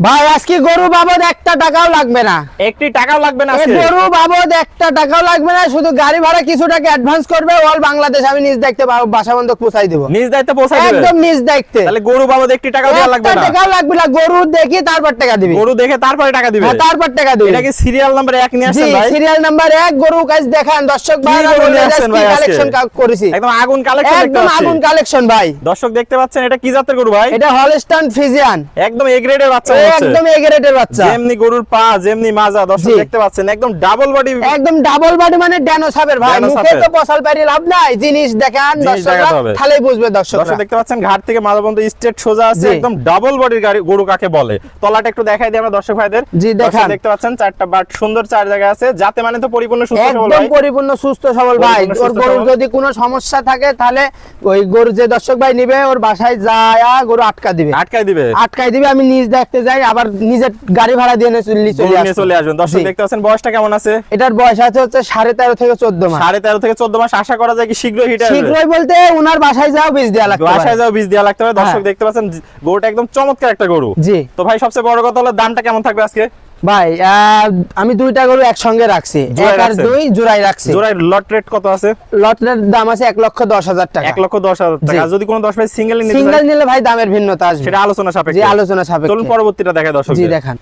ভাই আজকে গরু বাবদ একটা টাকাও লাগবে না, একটি টাকাও লাগবে না এই আজকে। গরু বাবদ একটা টাকাও লাগবে না, শুধু গাড়ি ভাড়া কিছু টাকা অ্যাডভান্স করবে। অল বাংলাদেশ আমি নিজ দায়িত্বে বাসা বন্ধ পৌঁছাই দেব, নিজ দায়িত্বে পৌঁছাই দিবে একদম নিজ দায়িত্বে। তাহলে গরু বাবদ একটি টাকাও দেওয়া লাগবে একটা না। টাকাও লাগবে না, গরু দেখি তারপর টাকা দিবি। গরু দেখে তারপরে টাকা দিবে। হ্যাঁ, তারপর টাকা দিবি। এটা কি সিরিয়াল নাম্বার 1 নিয়ে জি, আসছেন ভাই? সিরিয়াল নাম্বার 1 গরু কাজ দেখান দর্শক কি ভাইরা, গরু বলে নিয়ে যাস আসছেন কি ভাই আজকে? কালেকশন করেছি, একদম আগুন কালেকশন দেখতে একদম পাচ্ছি। আগুন কালেকশন ভাই। দর্শক দেখতে পাচ্ছেন এটা কি জাতের গরু ভাই? এটা হলস্টাইন ফ্রিজিয়ান, একদম এ গ্রেডের বাচ্চা মনে হচ্ছে। একদম এ গ্রেডের বাচ্চা। যেমনি গরুর পা যেমনি মাজা দর্শক জি। দেখতে পাচ্ছেন একদম ডাবল বডি। একদম ডাবল বডি মানে ডানোসারের ভাই, ডানো মুখে সাপের। তো বসাল পারি লাভ নাই, জিনিস দেখান জিনিস দর্শকরা দেখাতে হবে। তাহলেই বুঝবে দর্শকরা। দর্শক দেখতে পাচ্ছেন ঘাট থেকে মাজা পর্যন্ত স্ট্রেট সোজা আছে, জি। একদম ডাবল বডির গরু কাকে বলে। তলাটা একটু দেখাই দিই আমরা দর্শক ভাইদের। জি, দর্শক দেখান। দেখতে পাচ্ছেন চারটা বাট সুন্দর চার জায়গা আছে, যাতে মানে তো পরিপূর্ণ সুস্থ সবল একদম ভাই। পরিপূর্ণ সুস্থ সবল ভাই। পরিপূর্ণ ওর সুস্থ গরুর সবল। যদি কোনো সমস্যা থাকে তাহলে ওই গরু যে দর্শক ভাই নিবে ওর বাসায় যায় গরু আটকা দিবে, আটকাই দিবে। আটকাই দিবে। আমি নিজ দেখতে যাই, আবার নিজের গাড়ি ভাড়া দিয়ে গরু নিয়ে চলে আসবেন। দর্শক জি। দেখতে পাচ্ছেন বয়সটা কেমন আছে? এটার বয়স আছে হচ্ছে 13.5 থেকে 14 মাস। 13.5 থেকে 14 মাস। আশা করা যায় কি শীঘ্রই হিটে আসবে? শীঘ্রই বলতে উনার বাসায় যাও বীজ দেওয়া লাগবে, বাসায় যাও বীজ দেওয়া লাগতে হবে। দর্শক হ্যাঁ। দেখতে পাচ্ছেন গরুটা একদম চমৎকার একটা গরু। জি তো ভাই সবচেয়ে বড় কথা হলো দামটা কেমন থাকবে আজকে? ভাই আমি দুইটা গরু একসঙ্গে রাখছি, জোড়ায় 1 আর রাখছেন? 2 জোড়ায় রাখছি। জোড়ায় লট রেট কত আছে? লটের দাম আছে 1,10,000 টাকা। 1,10,000 টাকা। জি। যদি কোনো 10 ভাই সিঙ্গেল নিতে সিঙ্গেল চায় নিলে ভাই দামের ভিন্নতা আসবে, সেটা আলোচনা জি সাপেক্ষে। আলোচনা সাপেক্ষে। চলুন পরবর্তীটা দেখায় দর্শক। জি দেখান।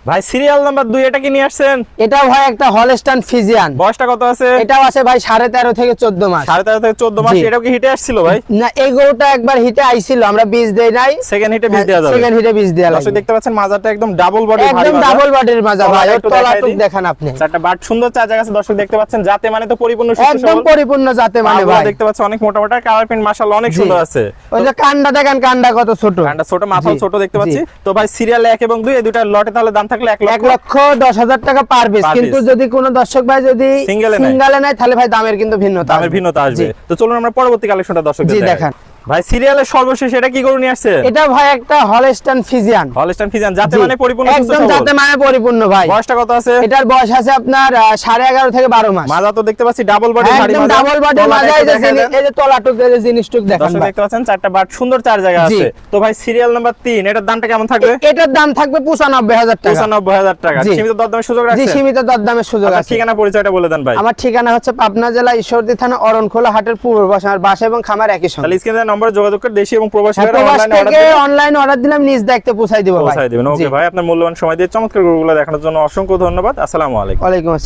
ভাই সিরিয়াল নাম্বার 2 এটা কি নিয়ে আসছেন? এটাও ভাই একটা হলস্টাইন ফ্রিজিয়ান, বয়সটা কত আছে? এটাও আছে ভাই 13.5 থেকে 14 মাস। 13.5 থেকে 14 মাস। জি। এটাও কি হিটে আসছিল ভাই? না, এই গরুটা একবার হিটে আইছিল, আমরা বীজ দেই নাই, সেকেন্ড হিটে বীজ দেওয়া যাবে। সেকেন্ড হিটে বীজ দেয়া দর্শক লাগবে। দেখতে পাচ্ছেন মাজাটা একদম ডাবল বডি, একদম ডাবল বডির মাজা ভাই, তলাটা ওর একটু দেখাই তলাটুক দিই। দেখান আপনি। চারটা বাট সুন্দর চার জায়গা আছে দর্শক দেখতে পাচ্ছেন, যাতে মানে তো পরিপূর্ণ সুস্থ একদম সবল। পরিপূর্ণ জাতে মানে পাগুলো ভাই। দেখতে পাচ্ছেন অনেক মোটা মোটা, কালার প্রিন্ট মাশাআল্লাহ অনেক জি। সুন্দর আছে। ওই যে কান্ডা দেখেন, কান্ডা কত ছোট, কানটা ছোট, মাথাও জি, ছোট দেখতে পাচ্ছি। জি। তো ভাই সিরিয়াল 1 এবং 2 এই দুইটা লটে তাহলে দাম থাকলে 1,10,000 টাকা পার পিস। Per কিন্তু piece। যদি কোনো দর্শক ভাই যদি Single এ নেয়। সিঙ্গেলে নেয় তাহলে ভাই দামের কিন্তু ভিন্নতা দামের আসবে। ভিন্নতা আসবে। জি। তো চলুন আমরা পরবর্তী কালেকশনটা দর্শকদের জি, দেখাই। দেখান। ভাই সিরিয়ালের সর্বশেষ এটা কি গরু নিয়ে আসছে? এটা ভাই একটা হলস্টাইন ফ্রিজিয়ান, হলস্টাইন ফ্রিজিয়ান, যাতে জি। মানে পরিপূর্ণ সুস্থ একদম সবল। যাতে মানে পরিপূর্ণ ভাই। বয়সটা কত আছে? এটার বয়স আছে আপনার 11.5 থেকে 12 মাস। মাজা তো দেখতে পাচ্ছি ডাবল বডি, ভারী একদম মাজা। ডাবল বডি তলাটা মাজা, একটু এই যে দেখাই দেন। এই যে তলাটুক, এই যে জিনিসটুক দেখান দর্শক ভাই। দেখতে পাচ্ছেন চারটা বাট সুন্দর চার জায়গা জি। আছে। তো ভাই সিরিয়াল নাম্বার 3 এটার দামটা কেমন থাকবে? এটার দাম থাকবে 95,000 টাকা। 95,000 টাকা। জি। সীমিত দরদামের সুযোগ জি, রাখছেন? সীমিত দরদামের সুযোগ আপনার আছে। ঠিকানা পরিচয়টা বলে দেন ভাই। আমার ঠিকানা হচ্ছে পাবনা জেলা ঈশ্বরদী থানা অরণখোলা হাটের পূর্ব পাশে। আমার বাসা এবং খামার একই সঙ্গে। তাহলে স্ক্রিনে নম্বরে যোগাযোগ করে দেশি এবং প্রবাসী ভাইরা প্রবাস অনলাইনে অর্ডার থেকে দিলে অনলাইনে অর্ডার দিলাম, নিজ দায়িত্বে পৌঁছাই দিব ভাই। পৌঁছায় দিবেন। ওকে জি। ভাই, আপনার মূল্যবান সময় দিয়ে চমৎকার গরুগুলো দেখানোর জন্য অসংখ্য ধন্যবাদ। আসসালামু আলাইকুম। ওয়ালাইকুম আসসালাম।